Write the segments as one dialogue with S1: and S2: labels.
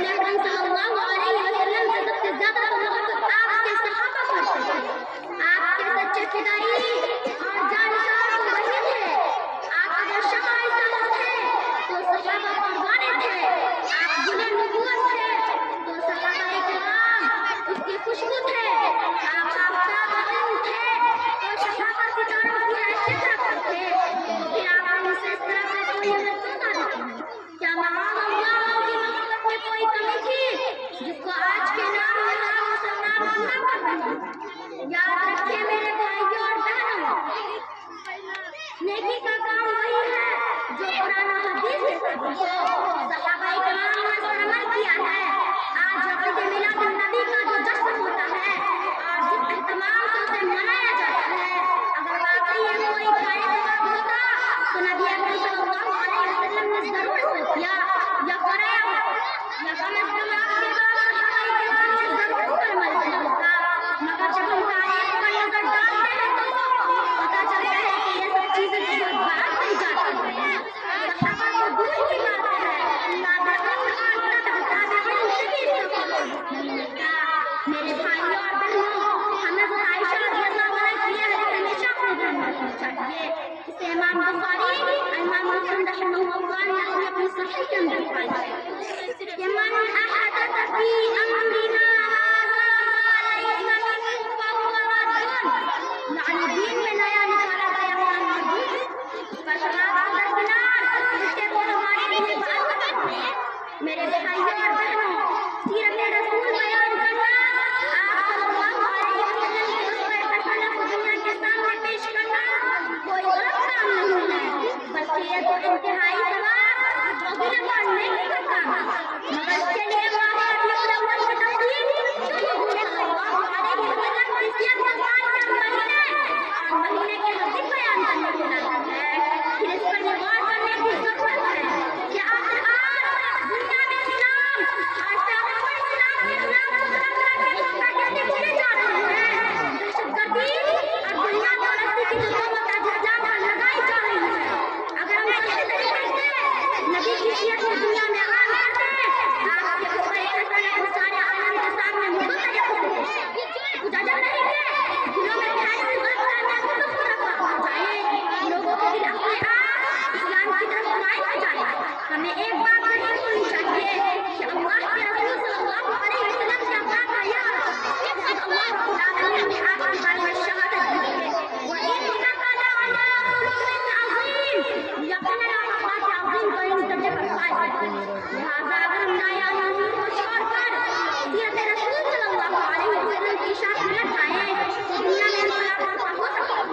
S1: رسول اکرم صلی اللہ علیہ وسلم سے سب سے زیادہ تو محبت آپ کے صحابہ کرتے تھے. آپ کے سچے فدائی اور جانشار تو وہی تھے. آپ اگر شمع سما تھے تو صحابہ پروانے تھے. آپ گل نبوت تھے تو صحابہ کرام اس کی خوشبو تھے. آپ آفتاب علم تھے تو صحابہ ستاروں کی حیثیت رکھتے تھے. تو پھر آپ ان سے اس طرح کا کوئی عمل کیوں نہ رکھیں؟ کیا معاذ اللہ ان کی محبت میں کوئی کمی تھی جس کو آج کے نام میں ہم مسلمان پورا کر رہے ہیں؟ یاد رکھیے میرے بھائیوں اور بہنوں، نیکی کا کام وہی ہے جو قرآن و حدیث سے ثابت ہو. صحابہ کرام نے اس پر عمل کیا ہے. آج عید میلاد النبی کا جو جشن ہوتا ہے اور جس اہتمام سے اسے منایا جاتا ہے، اگر واقعی یہ کوئی خیر ثواب ہوتا تو نبی اکرم صلی اللہ علیہ وسلم نے ضرور اسے کیا یا کرایا یا کم از کم آپ کے بعد صحابہ کرام نے ضرور اس پر عمل کیا ہوتا. مگر جب ہم تاریخ پر نظر ڈالتے ہیں تو پتہ چلتا ہے کہ یہ سب چیزیں بہت بات نہیں جاتی ہیں. صحابہ کو دور کی بات ہے. میرے بھائیوں اور بہنوں، ہمیں وہ عائشہ رضی اللہ عنہا کی حدیث ہمیشہ اپنے ذہن میں رکھنا چاہیے. اسے امام بخاری اور امام مسلم رحمہ اللہ نے اپنی صحیح کے اندر پائی ہے کہ من احدث فی امرنا هذا ما ليس منه فهو رد. یعنی دین میں نیا نکالا گیا کام مردود، اس کا جواب درکنار، اس کے وہ ہمارے لیے بات کرتے ہیں. میرے بھائیوں اور بہنوں، سیرت رسول بیان کرنا آپ صلی اللہ علیہ وسلم کے اس پر تخلق دنیا کے سامنے پیش کرنا کوئی غلط کام نہیں ہے، بلکہ یہ تو انتہائی ثواب اور گنہگار نیکی کا کام ہے. مگر اس کے لیے واقعات الاول کی تفصیل جو حضور صلی اللہ علیہ وسلم کی سیرت کا بیان کے مہینے کے حدیث بیان کرنے کی ضرورت ہے. پھر اس پر غور کرنے کی ضرورت ہے کہ آخر دنیا میں اسلام اور صحابہ اسلام کے خلاف مقابلہ کے موقع کیسے کیے جا رہے ہیں؟ دہشت گردی اور دنیا پرستی کی جو متعدد پر لگائی جا رہی ہے، اگر ہم صحیح طریقے سے نبی کی سیرت کو دنیا میں عام کرتے ہیں، آپ کے اوپر ایک فیصلہ کو سارے عالم کے سامنے مدد طریقے سے اجاگر نہیں ہے. دلوں میں ایسی غلط فہمیاں ختم ہو جائے، لوگوں کو دل اپنے آپ اسلام کی طرف مائل ہو جائے. ہمیں ایک بات ضرور سننی چاہیے کہ اللہ کے رسول صلی اللہ علیہ وسلم سے اللہ کا یہ اللہ رب العالمین نے آپ کے بارے میں شہادت دی ہے وَإِنَّكَ لَعَلَىٰ خُلُقٍ عَظِيمٍ. یقیناً آپ بات عظیم ترین درجے پر فائز ہیں. لہٰذا اگر ہم نیا نامی کو چھوڑ کر سیرت رسول صلی اللہ علیہ وسلم کی شاخ میں لگ جائیں تو دنیا میں انقلاب برپا ہو سکتا ہے.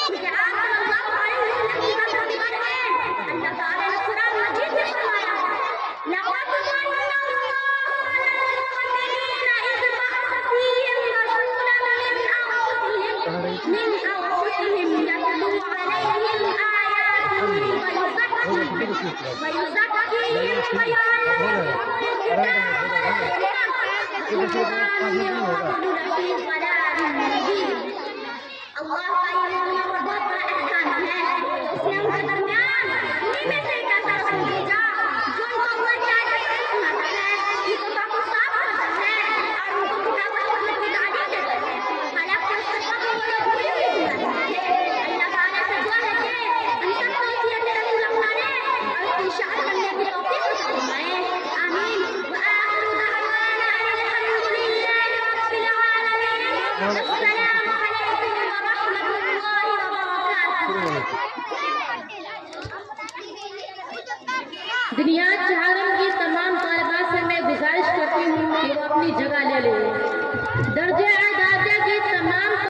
S1: کیونکہ آپ صلی اللہ علیہ وسلم کی بات کے بارے میں اللہ تعالیٰ نے قرآن مجید میں فرمایا ہے لَقَدْ مَنَّ اللَّهُ عَلَى الْمُؤْمِنِينَ إِذْ بَعَثَ فِيهِمْ رَسُولًا مِّنْ أَنفُسِهِمْ يَتْلُو عَلَيْهِمْ آيَاتِهِ وَيُزَكِّيهِمْ وَيُعَلِّمُهُمُ الْكِتَابَ وَالْحِكْمَةَ وَإِن كَانُوا مِن قَبْلُ لَفِي ضَلَالٍ مُّبِينٍ. اللہ کا یہ مومنوں پر بہت بڑا احسان ہے کہ اس نے ان کے درمیان انہیں میں سے ایک ایسا رسول بھیجا جو ان کو اللہ کی آیتیں سناتا ہے، ان کو پاک و صاف کرتا ہے اور ان کو کتاب و حکمت کی تعلیم دیتا ہے. حالانکہ اس سے قبل وہ لوگ بری ہوئی گزرتے تھے. اللہ تعالیٰ سے دعا ہے کہ ہم سب کو سیرت رسول اپنانے اور اس کی اشاعت کرنے کی توفیق عطا فرمائے. آمین. وآخر دعوانا ان الحمد للہ رب العالمین. السلام علیکم ورحمۃ اللہ وبرکاتہ.
S2: دنیا چہارم کی تمام طالبات سے میں گزارش کرتی ہوں کہ وہ اپنی جگہ لے لیں. درجہ